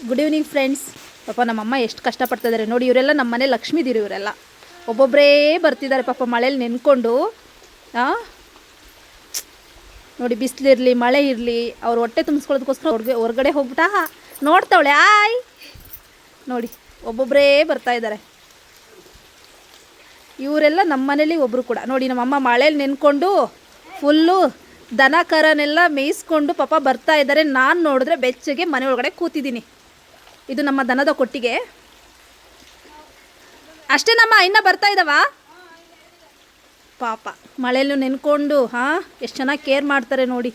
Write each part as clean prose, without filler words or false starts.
Good evening friends. ಪಾಪ ನಮ್ಮಮ್ಮ ಎಷ್ಟು ಕಷ್ಟಪಡ್ತಿದ್ದಾರೆ ನೋಡಿ. ಇವರೆಲ್ಲ ನಮ್ಮ ಮನೆ ಲಕ್ಷ್ಮೀದಿರು. ಇವರೆಲ್ಲ ಒಬ್ಬೊಬ್ಬರೇ ಬರ್ತಿದ್ದಾರೆ ಪಾಪ ಮಳೇಲಿ ನೆನ್ಕೊಂಡು. ನೋಡಿ, ಬಿಸಿಲಿರಲಿ ಮಳೆ ಇರಲಿ ಅವ್ರು ಹೊಟ್ಟೆ ತುಂಬಿಸ್ಕೊಳ್ಳೋದಕ್ಕೋಸ್ಕರ ಹೊರಗಡೆ ಹೋಗ್ಬಿಟ್ಟಾ ನೋಡ್ತಾವಳೆ. ಆಯ್ ನೋಡಿ, ಒಬ್ಬೊಬ್ಬರೇ ಬರ್ತಾಯಿದ್ದಾರೆ. ಇವರೆಲ್ಲ ನಮ್ಮ ಮನೇಲಿ ಒಬ್ಬರು ಕೂಡ ನೋಡಿ. ನಮ್ಮಮ್ಮ ಮಳೇಲಿ ನೆನ್ಕೊಂಡು ಫುಲ್ಲು ದನ ಕರನೆಲ್ಲ ಮೇಯಿಸ್ಕೊಂಡು ಪಾಪ ಬರ್ತಾ ಇದ್ದಾರೆ. ನಾನು ನೋಡಿದ್ರೆ ಬೆಚ್ಚಗೆ ಮನೆ ಒಳಗಡೆ ಕೂತಿದ್ದೀನಿ. ಇದು ನಮ್ಮ ದನದ ಕೊಟ್ಟಿಗೆ ಅಷ್ಟೇ. ನಮ್ಮ ಇನ್ನೂ ಬರ್ತಾ ಇದ್ದಾವ ಪಾಪ ಮಳೆಯಲ್ಲೂ ನೆನ್ಕೊಂಡು. ಎಷ್ಟು ಚೆನ್ನಾಗಿ ಕೇರ್ ಮಾಡ್ತಾರೆ ನೋಡಿ.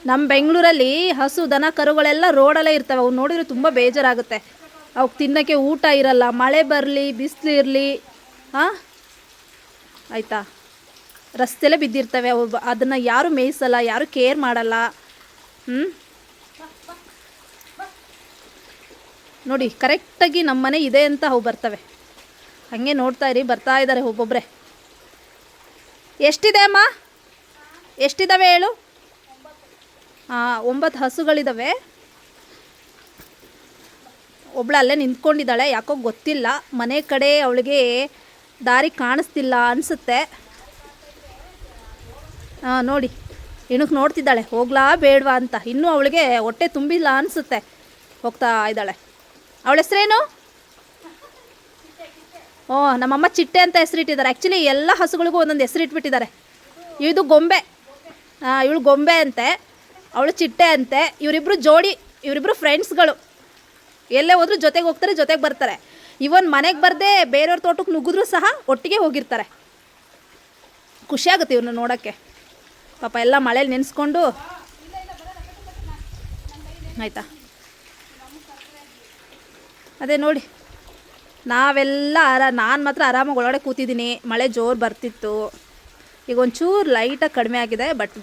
ನಮ್ಮ ಬೆಂಗಳೂರಲ್ಲಿ ಹಸು ದನ ಕರುಗಳೆಲ್ಲ ರೋಡಲ್ಲೇ ಇರ್ತವೆ. ಅವು ನೋಡಿದ್ರೆ ತುಂಬ ಬೇಜಾರಾಗುತ್ತೆ. ಅವಕ್ಕೆ ತಿನ್ನೋಕ್ಕೆ ಊಟ ಇರಲ್ಲ. ಮಳೆ ಬರಲಿ ಬಿಸಿಲು ಇರಲಿ ಆಯಿತಾ, ರಸ್ತೆಲೇ ಬಿದ್ದಿರ್ತವೆ. ಅವು ಅದನ್ನು ಯಾರು ಮೇಯಿಸಲ್ಲ, ಯಾರು ಕೇರ್ ಮಾಡಲ್ಲ. ನೋಡಿ, ಕರೆಕ್ಟಾಗಿ ನಮ್ಮ ಮನೆ ಇದೆ ಅಂತ ಅವು ಬರ್ತವೆ. ಹಾಗೆ ನೋಡ್ತಾ ಇರಿ, ಬರ್ತಾ ಇದ್ದಾರೆ ಒಬ್ಬೊಬ್ಬರೇ. ಎಷ್ಟಿದೆ ಅಮ್ಮ? ಎಷ್ಟಿದ್ದಾವೆ ಹೇಳು? 9 ಹಸುಗಳಿದ್ದಾವೆ. ಒಬ್ಳು ಅಲ್ಲೇ ನಿಂತ್ಕೊಂಡಿದ್ದಾಳೆ, ಯಾಕೋ ಗೊತ್ತಿಲ್ಲ. ಮನೆ ಕಡೆ ಅವಳಿಗೆ ದಾರಿ ಕಾಣಿಸ್ತಿಲ್ಲ ಅನಿಸುತ್ತೆ. ನೋಡಿ, ಇಣಕ್ಕೆ ನೋಡ್ತಿದ್ದಾಳೆ ಹೋಗ್ಲಾ ಬೇಡವಾ ಅಂತ. ಇನ್ನೂ ಅವಳಿಗೆ ಹೊಟ್ಟೆ ತುಂಬಿಲ್ಲ ಅನಿಸುತ್ತೆ. ಹೋಗ್ತಾ ಇದ್ದಾಳೆ. ಅವಳ ಹೆಸ್ರೇನು? ನಮ್ಮಮ್ಮ ಚಿಟ್ಟೆ ಅಂತ ಹೆಸರಿಟ್ಟಿದ್ದಾರೆ. ಆ್ಯಕ್ಚುಲಿ ಎಲ್ಲ ಹಸುಗಳಿಗೂ ಒಂದೊಂದು ಹೆಸರಿಟ್ಬಿಟ್ಟಿದ್ದಾರೆ. ಇದು ಗೊಂಬೆ, ಇವಳು ಗೊಂಬೆ ಅಂತೆ, ಅವಳು ಚಿಟ್ಟೆ ಅಂತೆ. ಇವರಿಬ್ಬರು ಜೋಡಿ, ಇವರಿಬ್ಬರು ಫ್ರೆಂಡ್ಸ್ಗಳು. ಎಲ್ಲೇ ಹೋದ್ರೂ ಜೊತೆಗೆ ಹೋಗ್ತಾರೆ, ಜೊತೆಗೆ ಬರ್ತಾರೆ. ಇವನ್ ಮನೆಗೆ ಬರದೆ ಬೇರೆಯವ್ರ ತೋಟಕ್ಕೆ ನುಗ್ಗಿದ್ರೂ ಸಹ ಒಟ್ಟಿಗೆ ಹೋಗಿರ್ತಾರೆ. ಖುಷಿಯಾಗುತ್ತೆ ಇವ್ರನ್ನ ನೋಡೋಕ್ಕೆ. ಪಾಪ ಎಲ್ಲ ಮಳೇಲಿ ನೆನೆಸ್ಕೊಂಡು. ಆಯಿತಾ, ಅದೇ ನೋಡಿ, ನಾವೆಲ್ಲ ನಾನು ಮಾತ್ರ ಆರಾಮಾಗಿ ಒಳಗಡೆ ಕೂತಿದ್ದೀನಿ. ಮಳೆ ಜೋರು ಬರ್ತಿತ್ತು. ಈಗ ಒಂಚೂರು ಲೈಟಾಗಿ ಕಡಿಮೆ ಆಗಿದೆ. ಬಟ್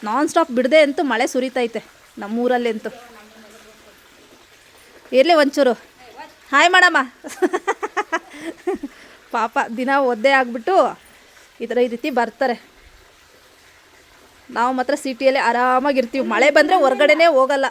ನಾನ್ ಸ್ಟಾಪ್ ಬಿಡದೆ ಅಂತೂ ಮಳೆ ಸುರಿತೈತೆ ನಮ್ಮೂರಲ್ಲಿ ಅಂತೂ. ಇರಲಿ ಒಂಚೂರು ಹಾಯ್ ಮಾಡಮ್ಮ. ಪಾಪ ದಿನ ಒದ್ದೆ ಆಗಿಬಿಟ್ಟು ಈ ರೀತಿ ಬರ್ತಾರೆ. ನಾವು ಮಾತ್ರ ಸಿಟಿಯಲ್ಲಿ ಆರಾಮಾಗಿರ್ತೀವಿ. ಮಳೆ ಬಂದರೆ ಹೊರಗಡೆನೇ ಹೋಗಲ್ಲ.